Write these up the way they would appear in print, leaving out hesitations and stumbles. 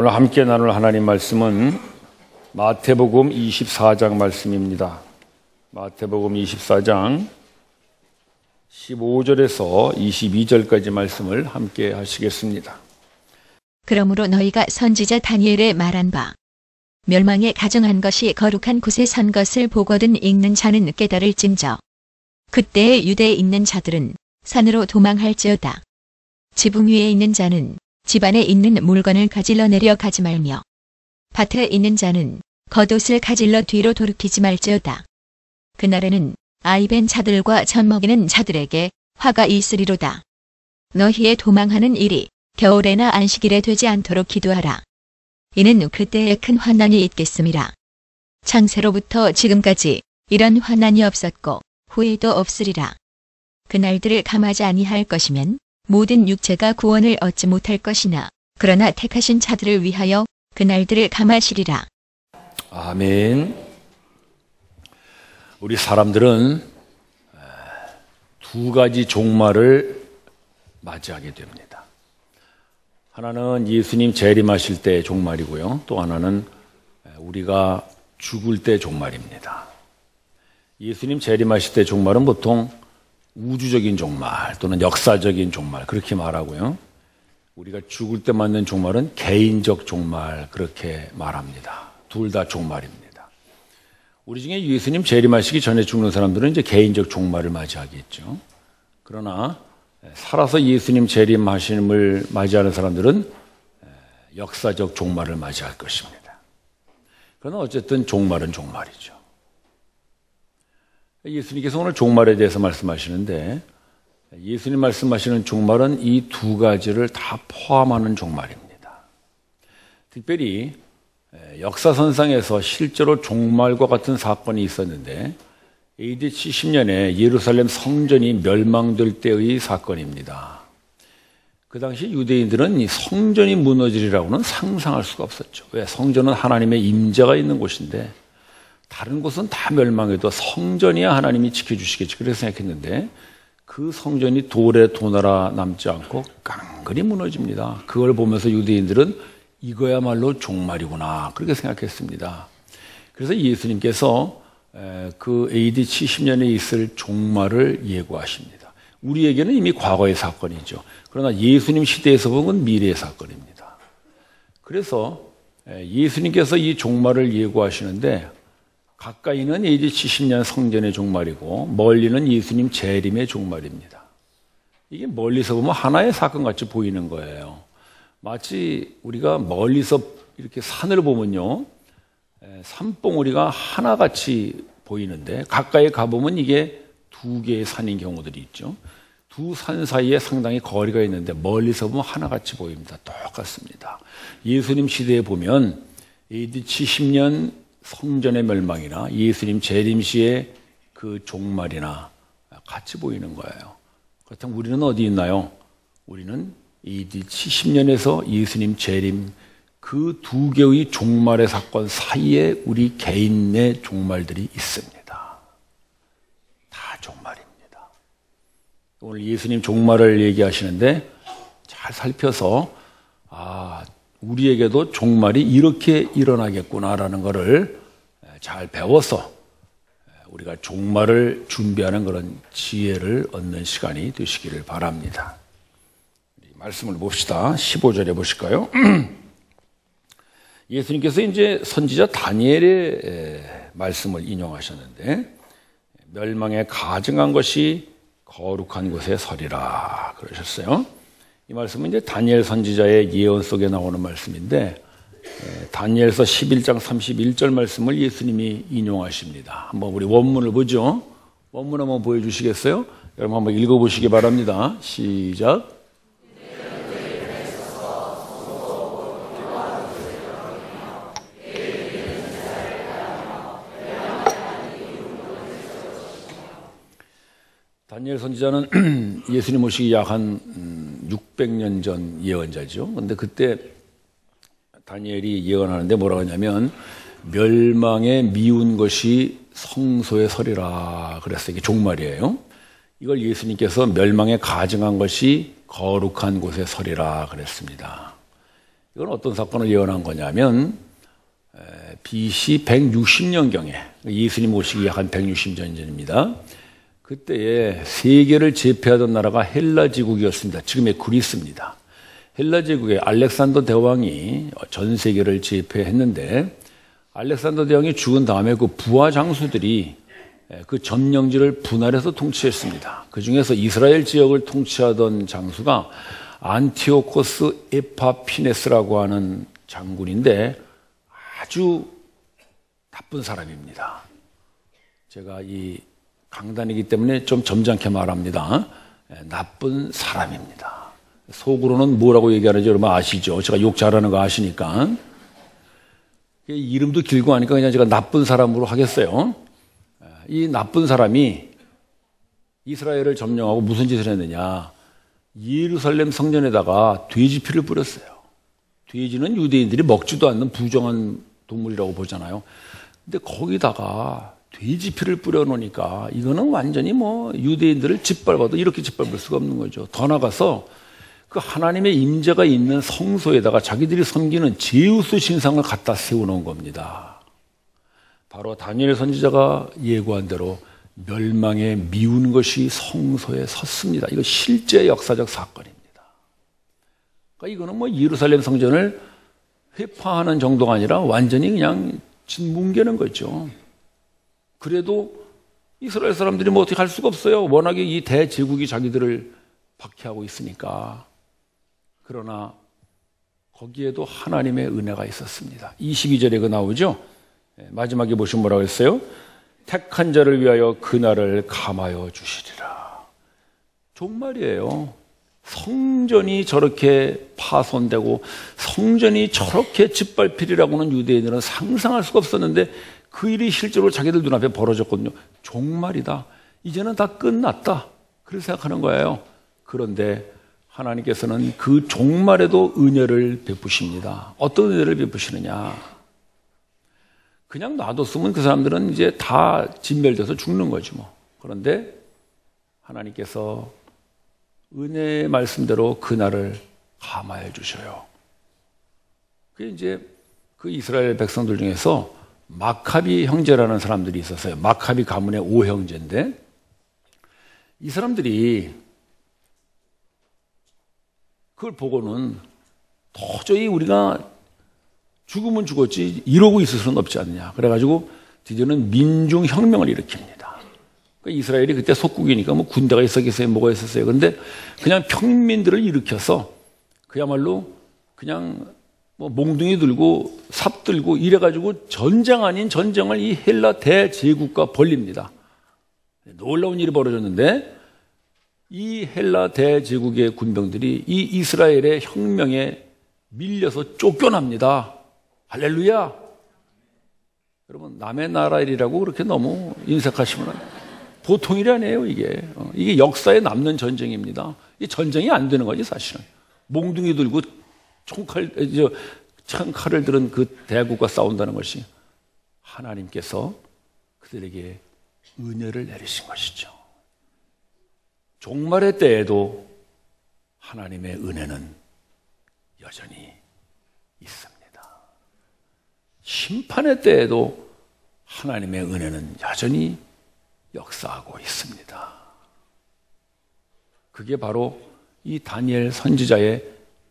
오늘 함께 나눌 하나님 말씀은 마태복음 24장 말씀입니다. 마태복음 24장 15절에서 22절까지 말씀을 함께 하시겠습니다. 그러므로 너희가 선지자 다니엘의 말한 바 멸망에 가정한 것이 거룩한 곳에 선 것을 보거든 읽는 자는 깨달을진저. 그때에 유대에 있는 자들은 산으로 도망할지어다. 지붕 위에 있는 자는 집 안에 있는 물건을 가질러 내려가지 말며 밭에 있는 자는 겉옷을 가질러 뒤로 돌이키지 말지어다. 그날에는 아이벤 자들과 젖 먹이는 자들에게 화가 있으리로다. 너희의 도망하는 일이 겨울에나 안식일에 되지 않도록 기도하라. 이는 그때에 큰 환난이 있겠음이라. 창세로부터 지금까지 이런 환난이 없었고 후에도 없으리라. 그날들을 감하지 아니할 것이면 모든 육체가 구원을 얻지 못할 것이나 그러나 택하신 자들을 위하여 그날들을 감하시리라. 아멘. 우리 사람들은 두 가지 종말을 맞이하게 됩니다. 하나는 예수님 재림하실 때의 종말이고요. 또 하나는 우리가 죽을 때 종말입니다. 예수님 재림하실 때 종말은 보통 우주적인 종말 또는 역사적인 종말 그렇게 말하고요. 우리가 죽을 때 맞는 종말은 개인적 종말 그렇게 말합니다. 둘 다 종말입니다. 우리 중에 예수님 재림하시기 전에 죽는 사람들은 이제 개인적 종말을 맞이하겠죠. 그러나 살아서 예수님 재림하심을 맞이하는 사람들은 역사적 종말을 맞이할 것입니다. 그러나 어쨌든 종말은 종말이죠. 예수님께서 오늘 종말에 대해서 말씀하시는데 예수님 말씀하시는 종말은 이 두 가지를 다 포함하는 종말입니다. 특별히 역사선상에서 실제로 종말과 같은 사건이 있었는데 AD 70년에 예루살렘 성전이 멸망될 때의 사건입니다. 그 당시 유대인들은 이 성전이 무너지리라고는 상상할 수가 없었죠. 왜? 성전은 하나님의 임재가 있는 곳인데 다른 곳은 다 멸망해도 성전이야 하나님이 지켜주시겠지 그래서 생각했는데 그 성전이 돌에 도나라 남지 않고 깡그리 무너집니다. 그걸 보면서 유대인들은 이거야말로 종말이구나 그렇게 생각했습니다. 그래서 예수님께서 그 AD 70년에 있을 종말을 예고하십니다. 우리에게는 이미 과거의 사건이죠. 그러나 예수님 시대에서 보면 미래의 사건입니다. 그래서 예수님께서 이 종말을 예고하시는데 가까이는 AD 70년 성전의 종말이고 멀리는 예수님 재림의 종말입니다. 이게 멀리서 보면 하나의 사건같이 보이는 거예요. 마치 우리가 멀리서 이렇게 산을 보면요 산봉우리가 하나같이 보이는데 가까이 가보면 이게 두 개의 산인 경우들이 있죠. 두 산 사이에 상당히 거리가 있는데 멀리서 보면 하나같이 보입니다. 똑같습니다. 예수님 시대에 보면 AD 70년 성전의 멸망이나 예수님 재림 시의 그 종말이나 같이 보이는 거예요. 그렇다면 우리는 어디 있나요? 우리는 AD 70년에서 예수님 재림 그 두 개의 종말의 사건 사이에 우리 개인의 종말들이 있습니다. 다 종말입니다. 오늘 예수님 종말을 얘기하시는데 잘 살펴서 우리에게도 종말이 이렇게 일어나겠구나라는 것을 잘 배워서 우리가 종말을 준비하는 그런 지혜를 얻는 시간이 되시기를 바랍니다. 말씀을 봅시다. 15절에 보실까요? 예수님께서 이제 선지자 다니엘의 말씀을 인용하셨는데 멸망에 가증한 것이 거룩한 곳에 서리라 그러셨어요. 이 말씀은 이제 다니엘 선지자의 예언 속에 나오는 말씀인데 다니엘서 11장 31절 말씀을 예수님이 인용하십니다. 한번 우리 원문을 보죠. 원문 한번 보여주시겠어요? 여러분 한번 읽어보시기 바랍니다. 시작. 다니엘 선지자는 예수님 오시기 약 한 600년 전 예언자죠. 그런데 그때 다니엘이 예언하는데 뭐라고 하냐면 멸망에 미운 것이 성소에 서리라 그랬어요. 이게 종말이에요. 이걸 예수님께서 멸망에 가증한 것이 거룩한 곳에 서리라 그랬습니다. 이건 어떤 사건을 예언한 거냐면 BC 160년경에 예수님 오시기 한 160년 전입니다. 그때에 세계를 제패하던 나라가 헬라 제국이었습니다. 지금의 그리스입니다. 헬라 제국의 알렉산더 대왕이 전 세계를 제패했는데 알렉산더 대왕이 죽은 다음에 그 부하 장수들이 그 점령지를 분할해서 통치했습니다. 그 중에서 이스라엘 지역을 통치하던 장수가 안티오코스 에파피네스라고 하는 장군인데 아주 나쁜 사람입니다. 제가 이 강단이기 때문에 좀 점잖게 말합니다. 나쁜 사람입니다. 속으로는 뭐라고 얘기하는지 여러분 아시죠? 제가 욕 잘하는 거 아시니까. 이름도 길고 하니까 그냥 제가 나쁜 사람으로 하겠어요. 이 나쁜 사람이 이스라엘을 점령하고 무슨 짓을 했느냐. 예루살렘 성전에다가 돼지 피를 뿌렸어요. 돼지는 유대인들이 먹지도 않는 부정한 동물이라고 보잖아요. 근데 거기다가 돼지 피를 뿌려놓으니까 이거는 완전히 뭐 유대인들을 짓밟아도 이렇게 짓밟을 수가 없는 거죠. 더 나가서 그 하나님의 임재가 있는 성소에다가 자기들이 섬기는 제우스 신상을 갖다 세워놓은 겁니다. 바로 다니엘 선지자가 예고한 대로 멸망에 미운 것이 성소에 섰습니다. 이거 실제 역사적 사건입니다. 그러니까 이거는 뭐 예루살렘 성전을 회파하는 정도가 아니라 완전히 그냥 짓뭉개는 거죠. 그래도 이스라엘 사람들이 뭐 어떻게 할 수가 없어요. 워낙에 이 대제국이 자기들을 박해하고 있으니까. 그러나 거기에도 하나님의 은혜가 있었습니다. 22절에 그 나오죠. 마지막에 보시면 뭐라고 했어요? 택한 자를 위하여 그날을 감하여 주시리라. 정말이에요. 성전이 저렇게 파손되고 성전이 저렇게 짓밟히리라고는 유대인들은 상상할 수가 없었는데 그 일이 실제로 자기들 눈앞에 벌어졌거든요. 종말이다. 이제는 다 끝났다. 그렇게 생각하는 거예요. 그런데 하나님께서는 그 종말에도 은혜를 베푸십니다. 어떤 은혜를 베푸시느냐. 그냥 놔뒀으면 그 사람들은 이제 다 진멸돼서 죽는 거지 뭐. 그런데 하나님께서 은혜의 말씀대로 그날을 감화해 주셔요. 그게 이제 그 이스라엘 백성들 중에서 마카비 형제라는 사람들이 있었어요. 마카비 가문의 5형제인데 이 사람들이 그걸 보고는 도저히 우리가 죽으면 죽었지 이러고 있을 수는 없지 않느냐. 그래가지고 드디어는 민중혁명을 일으킵니다. 그러니까 이스라엘이 그때 속국이니까 뭐 군대가 있었겠어요, 뭐가 있었어요. 그런데 그냥 평민들을 일으켜서 그야말로 그냥 뭐 몽둥이 들고 삽 들고 이래가지고 전쟁 아닌 전쟁을 이 헬라 대제국과 벌립니다. 놀라운 일이 벌어졌는데 이 헬라 대제국의 군병들이 이 이스라엘의 혁명에 밀려서 쫓겨납니다. 할렐루야! 여러분, 남의 나라 일이라고 그렇게 너무 인색하시면 보통 일이 아니에요, 이게. 이게 역사에 남는 전쟁입니다. 이 전쟁이 안 되는 거지, 사실은. 몽둥이 들고 창칼을 들은 그 대국과 싸운다는 것이 하나님께서 그들에게 은혜를 내리신 것이죠. 종말의 때에도 하나님의 은혜는 여전히 있습니다. 심판의 때에도 하나님의 은혜는 여전히 역사하고 있습니다. 그게 바로 이 다니엘 선지자의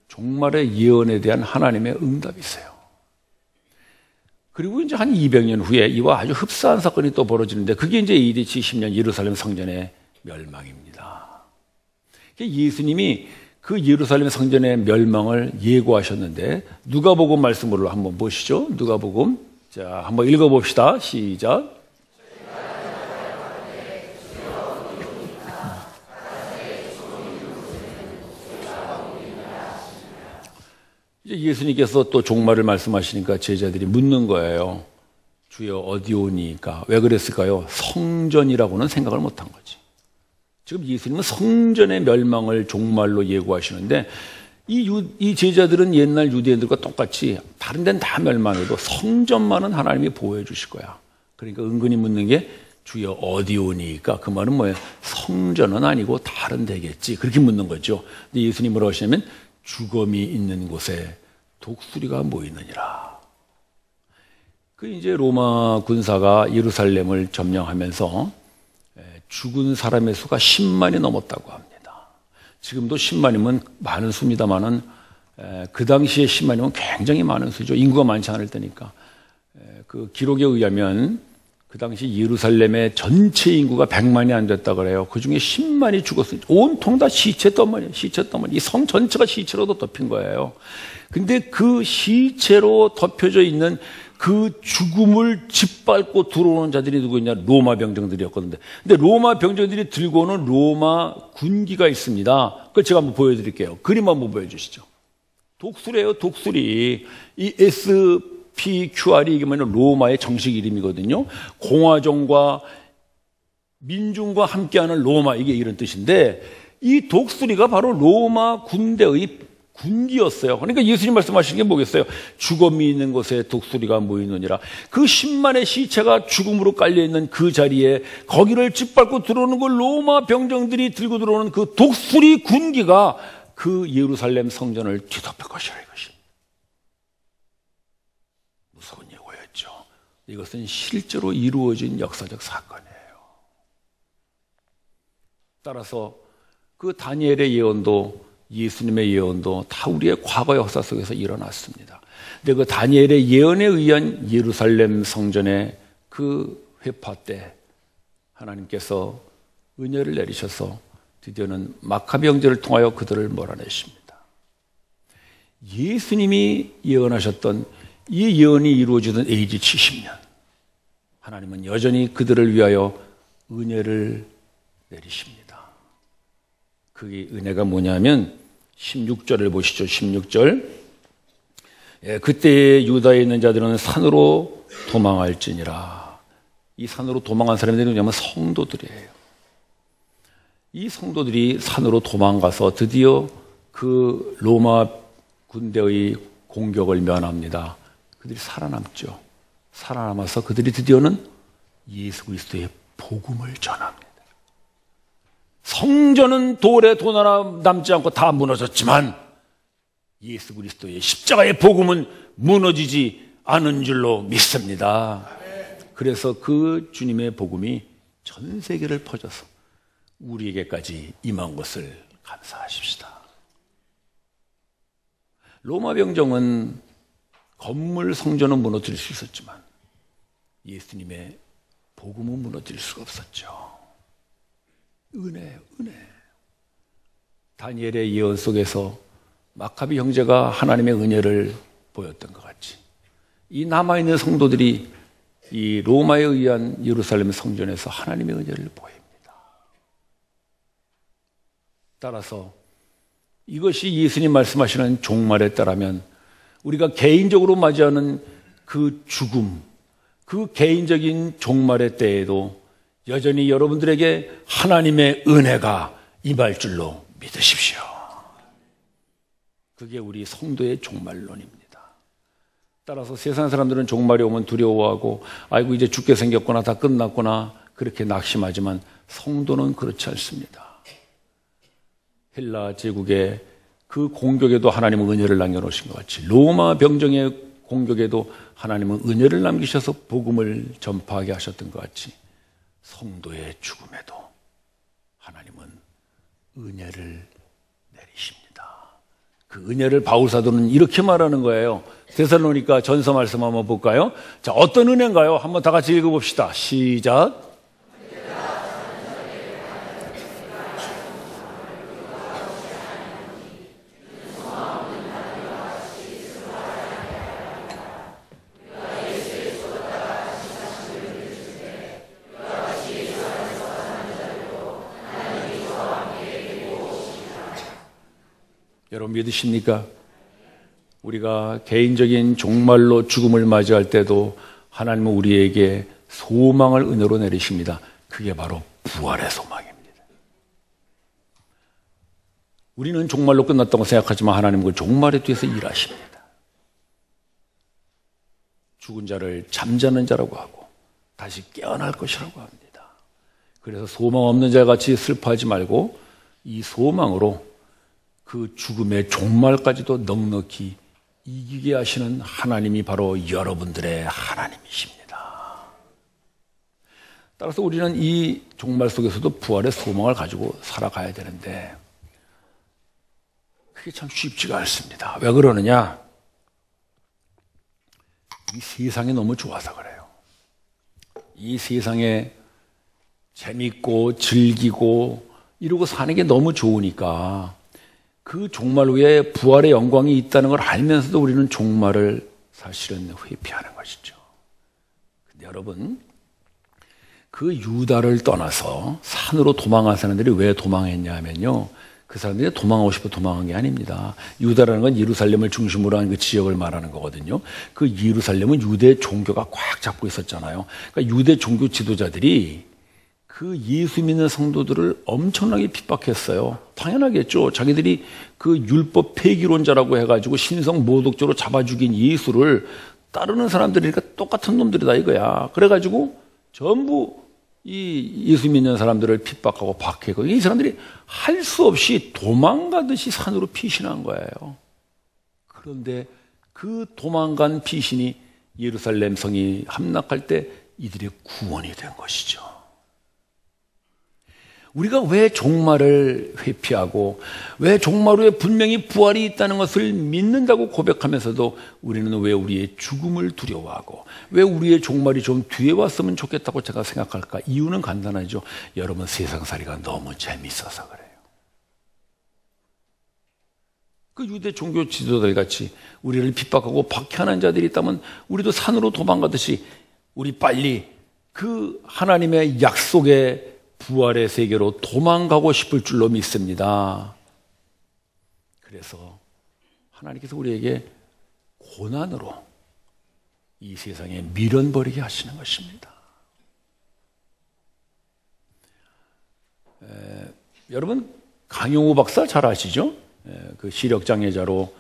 종말의 예언에 대한 하나님의 응답이세요. 그리고 이제 한 200년 후에 이와 아주 흡사한 사건이 또 벌어지는데 그게 이제 AD 70년 예루살렘 성전의 멸망입니다. 예수님이 그 예루살렘 성전의 멸망을 예고하셨는데 누가복음 말씀으로 한번 보시죠. 누가복음. 자, 한번 읽어봅시다. 시작. 이제 예수님께서 또 종말을 말씀하시니까 제자들이 묻는 거예요. 주여 어디 오니까? 왜 그랬을까요? 성전이라고는 생각을 못한 거지. 지금 예수님은 성전의 멸망을 종말로 예고하시는데 이 제자들은 옛날 유대인들과 똑같이 다른 데는 다 멸망해도 성전만은 하나님이 보호해 주실 거야. 그러니까 은근히 묻는 게 주여 어디 오니까? 그 말은 뭐예요? 성전은 아니고 다른 데겠지. 그렇게 묻는 거죠. 근데 예수님이 뭐라고 하시냐면 주검이 있는 곳에 독수리가 모이느니라. 그 이제 로마 군사가 예루살렘을 점령하면서 죽은 사람의 수가 10만이 넘었다고 합니다. 지금도 10만이면 많은 수입니다만은 그 당시에 10만이면 굉장히 많은 수죠. 인구가 많지 않을 때니까. 그 기록에 의하면 그 당시 예루살렘의 전체 인구가 100만이 안 됐다 그래요. 그 중에 10만이 죽었어요. 온통 다 시체 덩어리예요. 시체 덩어리. 이 성 전체가 시체로도 덮인 거예요. 근데 그 시체로 덮여져 있는 그 죽음을 짓밟고 들어오는 자들이 누구냐? 로마 병정들이었거든요. 근데 로마 병정들이 들고 오는 로마 군기가 있습니다. 그걸 제가 한번 보여드릴게요. 그림 한번 보여주시죠. 독수리예요, 독수리. 이 SPQR이 이게 뭐냐면 로마의 정식 이름이거든요. 공화정과 민중과 함께하는 로마, 이게 이런 뜻인데, 이 독수리가 바로 로마 군대의 군기였어요. 그러니까 예수님 말씀하시는 게 뭐겠어요? 죽음이 있는 곳에 독수리가 모이느니라. 그 10만의 시체가 죽음으로 깔려있는 그 자리에 거기를 짓밟고 들어오는 그 로마 병정들이 들고 들어오는 그 독수리 군기가 그 예루살렘 성전을 뒤덮을 것이라, 이것이. 무서운 예고였죠. 이것은 실제로 이루어진 역사적 사건이에요. 따라서 그 다니엘의 예언도 예수님의 예언도 다 우리의 과거 역사 속에서 일어났습니다. 근데 그 다니엘의 예언에 의한 예루살렘 성전의 그 회파 때 하나님께서 은혜를 내리셔서 드디어는 마카비 형제를 통하여 그들을 몰아내십니다. 예수님이 예언하셨던 이 예언이 이루어지던 AD 70년, 하나님은 여전히 그들을 위하여 은혜를 내리십니다. 그 은혜가 뭐냐면 16절을 보시죠. 16절. 그때 유다에 있는 자들은 산으로 도망할지니라. 이 산으로 도망한 사람들이 누구냐면 성도들이에요. 이 성도들이 산으로 도망가서 드디어 그 로마 군대의 공격을 면합니다. 그들이 살아남죠. 살아남아서 그들이 드디어는 예수 그리스도의 복음을 전합니다. 성전은 돌에 돈 하나 남지 않고 다 무너졌지만 예수 그리스도의 십자가의 복음은 무너지지 않은 줄로 믿습니다. 그래서 그 주님의 복음이 전 세계를 퍼져서 우리에게까지 임한 것을 감사하십시다. 로마 병정은 건물 성전은 무너뜨릴 수 있었지만 예수님의 복음은 무너뜨릴 수가 없었죠. 은혜예요, 은혜. 다니엘의 예언 속에서 마카비 형제가 하나님의 은혜를 보였던 것 같이 이 남아있는 성도들이 이 로마에 의한 예루살렘 성전에서 하나님의 은혜를 보입니다. 따라서 이것이 예수님 말씀하시는 종말에 따르면 우리가 개인적으로 맞이하는 그 죽음, 그 개인적인 종말의 때에도 여전히 여러분들에게 하나님의 은혜가 임할 줄로 믿으십시오. 그게 우리 성도의 종말론입니다. 따라서 세상 사람들은 종말이 오면 두려워하고 아이고 이제 죽게 생겼구나, 다 끝났구나 그렇게 낙심하지만 성도는 그렇지 않습니다. 헬라 제국의 그 공격에도 하나님은 은혜를 남겨놓으신 것 같이 로마 병정의 공격에도 하나님은 은혜를 남기셔서 복음을 전파하게 하셨던 것 같이 성도의 죽음에도 하나님은 은혜를 내리십니다. 그 은혜를 바울 사도는 이렇게 말하는 거예요. 데살로니가 전서 말씀 한번 볼까요? 자, 어떤 은혜인가요? 한번 다 같이 읽어봅시다. 시작. 여러분 믿으십니까? 우리가 개인적인 종말로 죽음을 맞이할 때도 하나님은 우리에게 소망을 은혜로 내리십니다. 그게 바로 부활의 소망입니다. 우리는 종말로 끝났다고 생각하지만 하나님은 그 종말에 뒤에서 일하십니다. 죽은 자를 잠자는 자라고 하고 다시 깨어날 것이라고 합니다. 그래서 소망 없는 자같이 슬퍼하지 말고 이 소망으로 그 죽음의 종말까지도 넉넉히 이기게 하시는 하나님이 바로 여러분들의 하나님이십니다. 따라서 우리는 이 종말 속에서도 부활의 소망을 가지고 살아가야 되는데 그게 참 쉽지가 않습니다. 왜 그러느냐? 이 세상이 너무 좋아서 그래요. 이 세상에 재밌고 즐기고 이러고 사는 게 너무 좋으니까 그 종말 후에 부활의 영광이 있다는 걸 알면서도 우리는 종말을 사실은 회피하는 것이죠. 근데 여러분, 그 유다를 떠나서 산으로 도망한 사람들이 왜 도망했냐 하면요, 그 사람들이 도망하고 싶어 도망한 게 아닙니다. 유다라는 건 예루살렘을 중심으로 한 그 지역을 말하는 거거든요. 그 예루살렘은 유대 종교가 꽉 잡고 있었잖아요. 그러니까 유대 종교 지도자들이 그 예수 믿는 성도들을 엄청나게 핍박했어요. 당연하겠죠. 자기들이 그 율법 폐기론자라고 해가지고 신성 모독죄로 잡아 죽인 예수를 따르는 사람들이니까 똑같은 놈들이다 이거야. 그래가지고 전부 이 예수 믿는 사람들을 핍박하고 박해고, 이 사람들이 할 수 없이 도망가듯이 산으로 피신한 거예요. 그런데 그 도망간 피신이 예루살렘 성이 함락할 때 이들의 구원이 된 것이죠. 우리가 왜 종말을 회피하고 왜 종말 후에 분명히 부활이 있다는 것을 믿는다고 고백하면서도 우리는 왜 우리의 죽음을 두려워하고 왜 우리의 종말이 좀 뒤에 왔으면 좋겠다고 제가 생각할까? 이유는 간단하죠. 여러분, 세상살이가 너무 재밌어서 그래요. 그 유대 종교 지도자들 같이 우리를 핍박하고 박해하는 자들이 있다면 우리도 산으로 도망가듯이 우리 빨리 그 하나님의 약속의 부활의 세계로 도망가고 싶을 줄로 믿습니다. 그래서 하나님께서 우리에게 고난으로 이 세상에 밀어버리게 하시는 것입니다. 여러분, 강용호 박사 잘 아시죠? 그 시력장애자로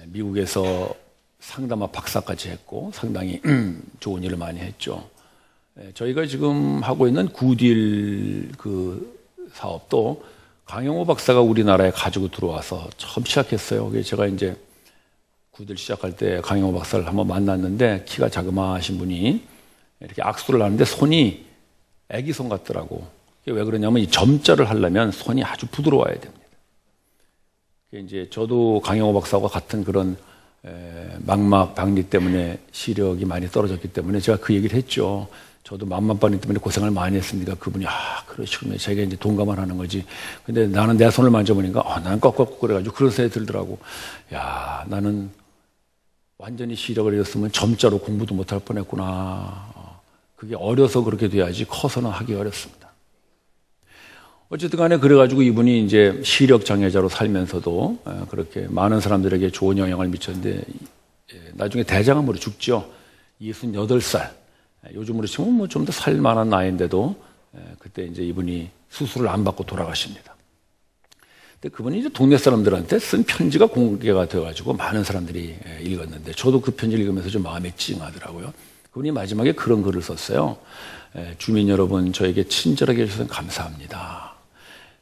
미국에서 상담학 박사까지 했고 상당히 좋은 일을 많이 했죠. 저희가 지금 하고 있는 굿윌 그 사업도 강영호 박사가 우리나라에 가지고 들어와서 처음 시작했어요. 그래서 제가 이제 굿윌 시작할 때 강영호 박사를 한번 만났는데 키가 자그마하신 분이 이렇게 악수를 하는데 손이 애기 손 같더라고. 왜 그러냐면 이 점자를 하려면 손이 아주 부드러워야 됩니다. 이제 저도 강영호 박사와 같은 그런 망막 박리 때문에 시력이 많이 떨어졌기 때문에 제가 그 얘기를 했죠. 저도 망막박리 때문에 고생을 많이 했습니다. 그분이 그러시군요. 제가 이제 동감을 하는 거지. 근데 나는 내 손을 만져보니까 나는 꺽꺽 그래가지고 그런 생각이 들더라고. 야, 나는 완전히 시력을 잃었으면 점자로 공부도 못할 뻔했구나. 그게 어려서 그렇게 돼야지 커서는 하기 어렵습니다. 어쨌든 간에 그래가지고 이분이 이제 시력장애자로 살면서도 그렇게 많은 사람들에게 좋은 영향을 미쳤는데 나중에 대장암으로 죽죠. 68살. 요즘으로 치면 뭐 좀 더 살만한 나이인데도 그때 이제 이분이 수술을 안 받고 돌아가십니다. 근데 그분이 이제 동네 사람들한테 쓴 편지가 공개가 되어가지고 많은 사람들이 읽었는데 저도 그 편지를 읽으면서 좀 마음이 찡하더라고요. 그분이 마지막에 그런 글을 썼어요. 주민 여러분, 저에게 친절하게 해주셔서 감사합니다.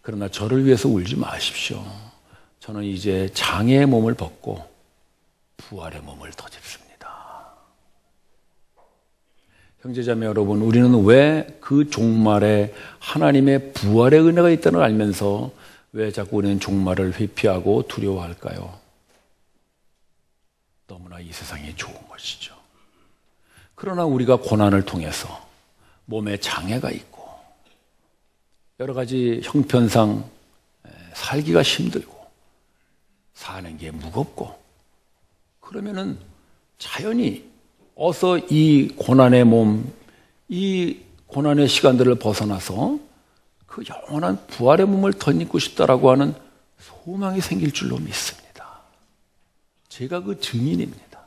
그러나 저를 위해서 울지 마십시오. 저는 이제 장애의 몸을 벗고 부활의 몸을 더 입습니다. 형제자매 여러분, 우리는 왜 그 종말에 하나님의 부활의 은혜가 있다는 걸 알면서 왜 자꾸 우리는 종말을 회피하고 두려워할까요? 너무나 이 세상이 좋은 것이죠. 그러나 우리가 고난을 통해서 몸에 장애가 있고 여러 가지 형편상 살기가 힘들고 사는 게 무겁고 그러면은 자연히 어서 이 고난의 몸, 이 고난의 시간들을 벗어나서 그 영원한 부활의 몸을 덧입고 싶다라고 하는 소망이 생길 줄로 믿습니다. 제가 그 증인입니다.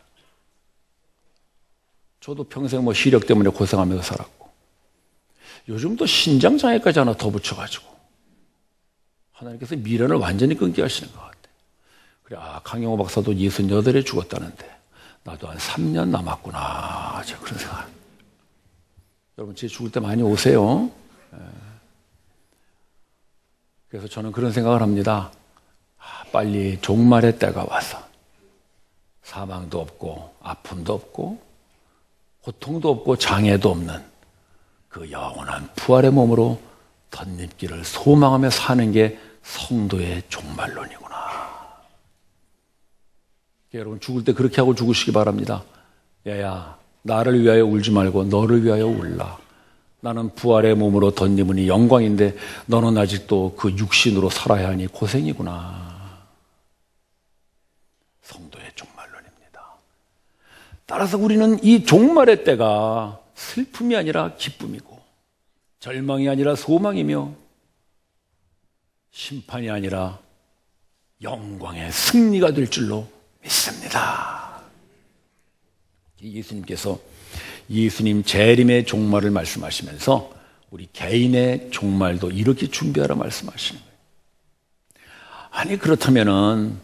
저도 평생 뭐 시력 때문에 고생하면서 살았고 요즘도 신장장애까지 하나 더 붙여가지고 하나님께서 미련을 완전히 끊게 하시는 것 같아요. 그래, 강영호 박사도 68에 죽었다는데 나도 한 3년 남았구나. 제가 그런 생각. 여러분, 제 죽을 때 많이 오세요. 그래서 저는 그런 생각을 합니다. 빨리 종말의 때가 와서 사망도 없고 아픔도 없고 고통도 없고 장애도 없는 그 영원한 부활의 몸으로 덧입기를 소망하며 사는 게 성도의 종말론이구나. 여러분 죽을 때 그렇게 하고 죽으시기 바랍니다. 야야, 나를 위하여 울지 말고 너를 위하여 울라. 나는 부활의 몸으로 덧입으니 영광인데 너는 아직도 그 육신으로 살아야 하니 고생이구나. 성도의 종말론입니다. 따라서 우리는 이 종말의 때가 슬픔이 아니라 기쁨이고 절망이 아니라 소망이며 심판이 아니라 영광의 승리가 될 줄로 믿습니다. 예수님께서 예수님 재림의 종말을 말씀하시면서 우리 개인의 종말도 이렇게 준비하라 말씀하시는 거예요. 아니 그렇다면은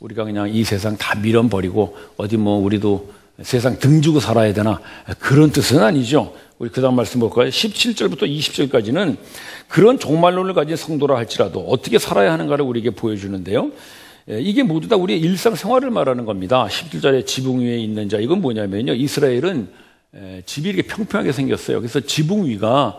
우리가 그냥 이 세상 다 밀어버리고 어디 뭐 우리도 세상 등지고 살아야 되나 그런 뜻은 아니죠. 우리 그 다음 말씀 볼까요? 17절부터 20절까지는 그런 종말론을 가진 성도라 할지라도 어떻게 살아야 하는가를 우리에게 보여주는데요. 이게 모두 다 우리의 일상생활을 말하는 겁니다. 17절에 지붕 위에 있는 자, 이건 뭐냐면요, 이스라엘은 집이 이렇게 평평하게 생겼어요. 그래서 지붕 위가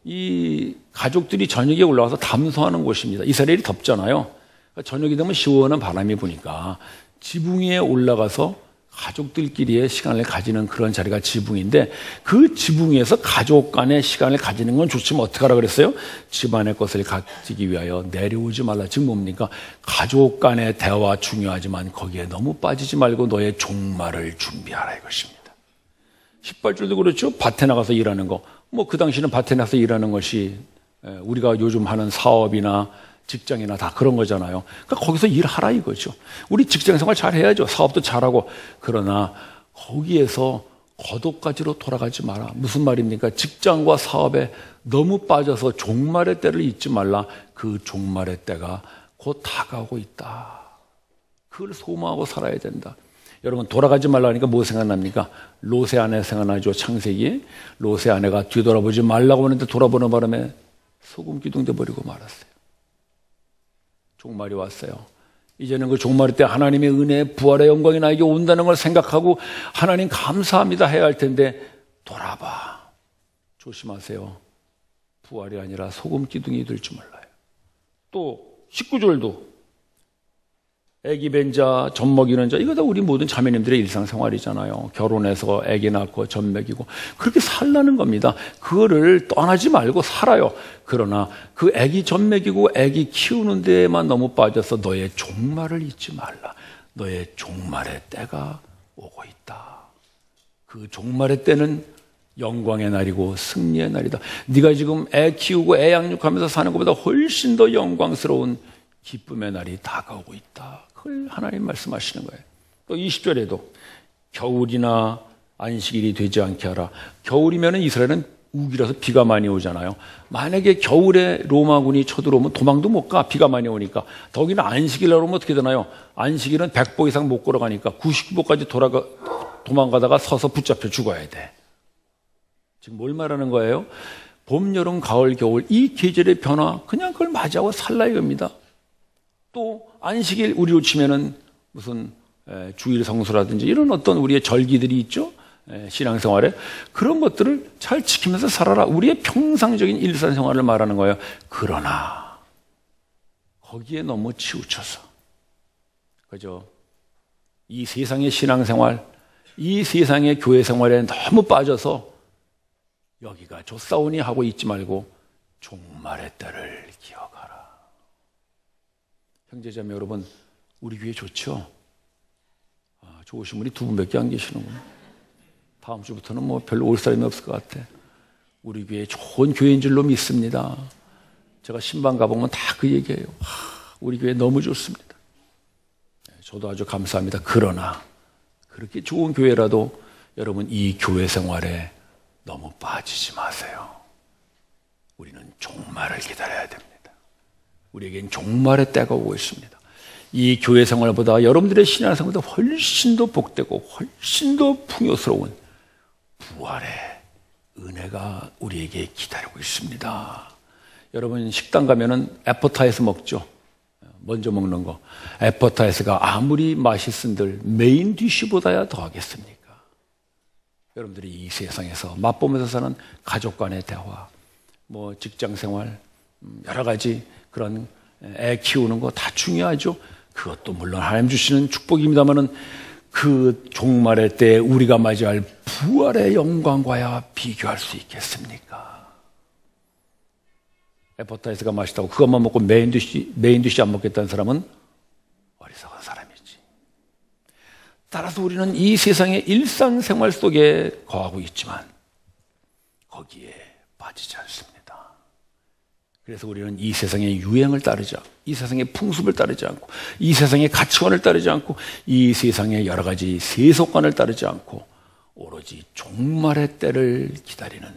이 가족들이 저녁에 올라와서 담소하는 곳입니다. 이스라엘이 덥잖아요. 그러니까 저녁이 되면 시원한 바람이 부니까 지붕 위에 올라가서 가족들끼리의 시간을 가지는 그런 자리가 지붕인데, 그 지붕 위에서 가족 간의 시간을 가지는 건 좋지만 어떻게 하라 그랬어요? 집안의 것을 가지기 위하여 내려오지 말라. 즉 뭡니까? 가족 간의 대화 중요하지만 거기에 너무 빠지지 말고 너의 종말을 준비하라 이것입니다. 18절도 그렇죠. 밭에 나가서 일하는 거. 뭐 그 당시는 밭에 나가서 일하는 것이 우리가 요즘 하는 사업이나 직장이나 다 그런 거잖아요. 그러니까 거기서 일하라 이거죠. 우리 직장 생활 잘 해야죠. 사업도 잘하고. 그러나 거기에서 거독까지로 돌아가지 마라. 무슨 말입니까? 직장과 사업에 너무 빠져서 종말의 때를 잊지 말라. 그 종말의 때가 곧 다가오고 있다. 그걸 소망하고 살아야 된다. 여러분 돌아가지 말라니까 뭐 생각납니까? 롯의 아내 생각나죠. 창세기에 롯의 아내가 뒤돌아보지 말라고 하는데 돌아보는 바람에 소금 기둥 돼버리고 말았어요. 종말이 왔어요. 이제는 그 종말의 때 하나님의 은혜, 부활의 영광이 나에게 온다는 걸 생각하고 하나님 감사합니다 해야 할 텐데 돌아봐. 조심하세요. 부활이 아니라 소금 기둥이 될 줄 몰라요. 또 19절도 애기 뵌 자, 젖 먹이는 자, 이거 다 우리 모든 자매님들의 일상생활이잖아요. 결혼해서 애기 낳고 젖 먹이고 그렇게 살라는 겁니다. 그거를 떠나지 말고 살아요. 그러나 그 애기 젖 먹이고 애기 키우는 데에만 너무 빠져서 너의 종말을 잊지 말라. 너의 종말의 때가 오고 있다. 그 종말의 때는 영광의 날이고 승리의 날이다. 네가 지금 애 키우고 애 양육하면서 사는 것보다 훨씬 더 영광스러운 기쁨의 날이 다가오고 있다. 그걸 하나님 말씀하시는 거예요. 또 20절에도 겨울이나 안식일이 되지 않게 하라. 겨울이면 이스라엘은 우기라서 비가 많이 오잖아요. 만약에 겨울에 로마군이 쳐들어오면 도망도 못 가. 비가 많이 오니까. 더기나 안식일날 오면 어떻게 되나요? 안식일은 100보 이상 못 걸어가니까 99보까지 도망가다가 서서 붙잡혀 죽어야 돼. 지금 뭘 말하는 거예요? 봄, 여름, 가을, 겨울 이 계절의 변화 그냥 그걸 맞이하고 살라 이겁니다. 또 안식일 우리로 치면은 무슨 주일 성수라든지 이런 어떤 우리의 절기들이 있죠. 신앙생활에 그런 것들을 잘 지키면서 살아라. 우리의 평상적인 일상생활을 말하는 거예요. 그러나 거기에 너무 치우쳐서 그죠? 이 세상의 신앙생활, 이 세상의 교회생활에 너무 빠져서 여기가 좋사오니 하고 있지 말고 종말의 때를 기억하라. 형제자매 여러분, 우리 교회 좋죠? 좋으신 분이 두 분밖에 안 계시는구나. 다음 주부터는 뭐 별로 올 사람이 없을 것 같아. 우리 교회 좋은 교회인 줄로 믿습니다. 제가 신방 가보면 다 그 얘기예요. 우리 교회 너무 좋습니다. 저도 아주 감사합니다. 그러나 그렇게 좋은 교회라도 여러분 이 교회 생활에 너무 빠지지 마세요. 우리는 종말을 기다려야 됩니다. 우리에겐 종말의 때가 오고 있습니다. 이 교회 생활보다 여러분들의 신앙생활보다 훨씬 더 복되고 훨씬 더 풍요스러운 부활의 은혜가 우리에게 기다리고 있습니다. 여러분 식당 가면은 애퍼타이저 먹죠. 먼저 먹는 거, 애퍼타이저가 아무리 맛있은들 메인 디쉬보다야 더하겠습니까? 여러분들이 이 세상에서 맛보면서 사는 가족 간의 대화, 뭐 직장 생활, 여러 가지 그런 애 키우는 거 다 중요하죠. 그것도 물론 하나님 주시는 축복입니다만은 그 종말의 때 우리가 맞이할 부활의 영광과야 비교할 수 있겠습니까? 애퍼타이저가 맛있다고 그것만 먹고 메인 디쉬 안 먹겠다는 사람은 어리석은 사람이지. 따라서 우리는 이 세상의 일상생활 속에 거하고 있지만 거기에 빠지지 않습니다. 그래서 우리는 이 세상의 유행을 따르지 않고, 이 세상의 풍습을 따르지 않고, 이 세상의 가치관을 따르지 않고, 이 세상의 여러 가지 세속관을 따르지 않고 오로지 종말의 때를 기다리는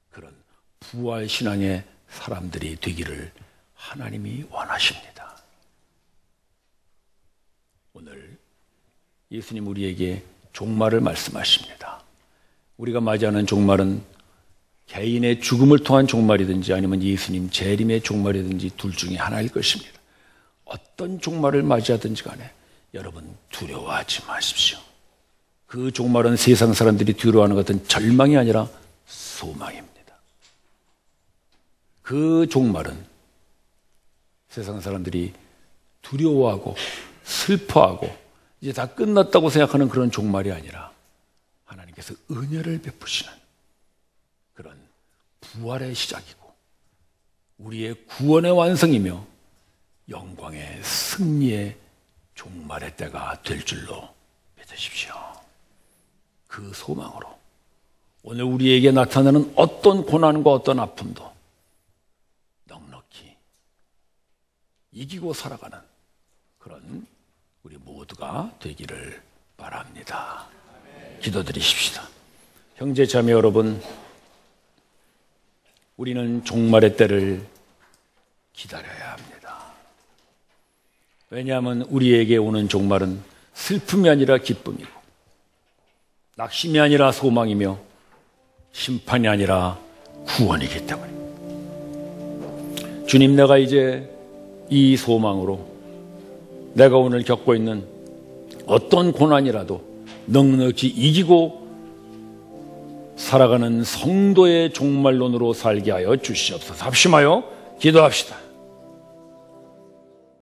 그런 부활신앙의 사람들이 되기를 하나님이 원하십니다. 오늘 예수님 우리에게 종말을 말씀하십니다. 우리가 맞이하는 종말은 개인의 죽음을 통한 종말이든지 아니면 예수님 재림의 종말이든지 둘 중에 하나일 것입니다. 어떤 종말을 맞이하든지 간에 여러분 두려워하지 마십시오. 그 종말은 세상 사람들이 두려워하는 것은 절망이 아니라 소망입니다. 그 종말은 세상 사람들이 두려워하고 슬퍼하고 이제 다 끝났다고 생각하는 그런 종말이 아니라 하나님께서 은혜를 베푸시는 그런 부활의 시작이고 우리의 구원의 완성이며 영광의 승리의 종말의 때가 될 줄로 믿으십시오. 그 소망으로 오늘 우리에게 나타나는 어떤 고난과 어떤 아픔도 넉넉히 이기고 살아가는 그런 우리 모두가 되기를 바랍니다. 기도드리십시다. 형제 자매 여러분, 우리는 종말의 때를 기다려야 합니다. 왜냐하면 우리에게 오는 종말은 슬픔이 아니라 기쁨이고 낙심이 아니라 소망이며 심판이 아니라 구원이기 때문입니다. 주님, 내가 이제 이 소망으로 내가 오늘 겪고 있는 어떤 고난이라도 넉넉히 이기고 살아가는 성도의 종말론으로 살게 하여 주시옵소서. 합심하여 기도합시다.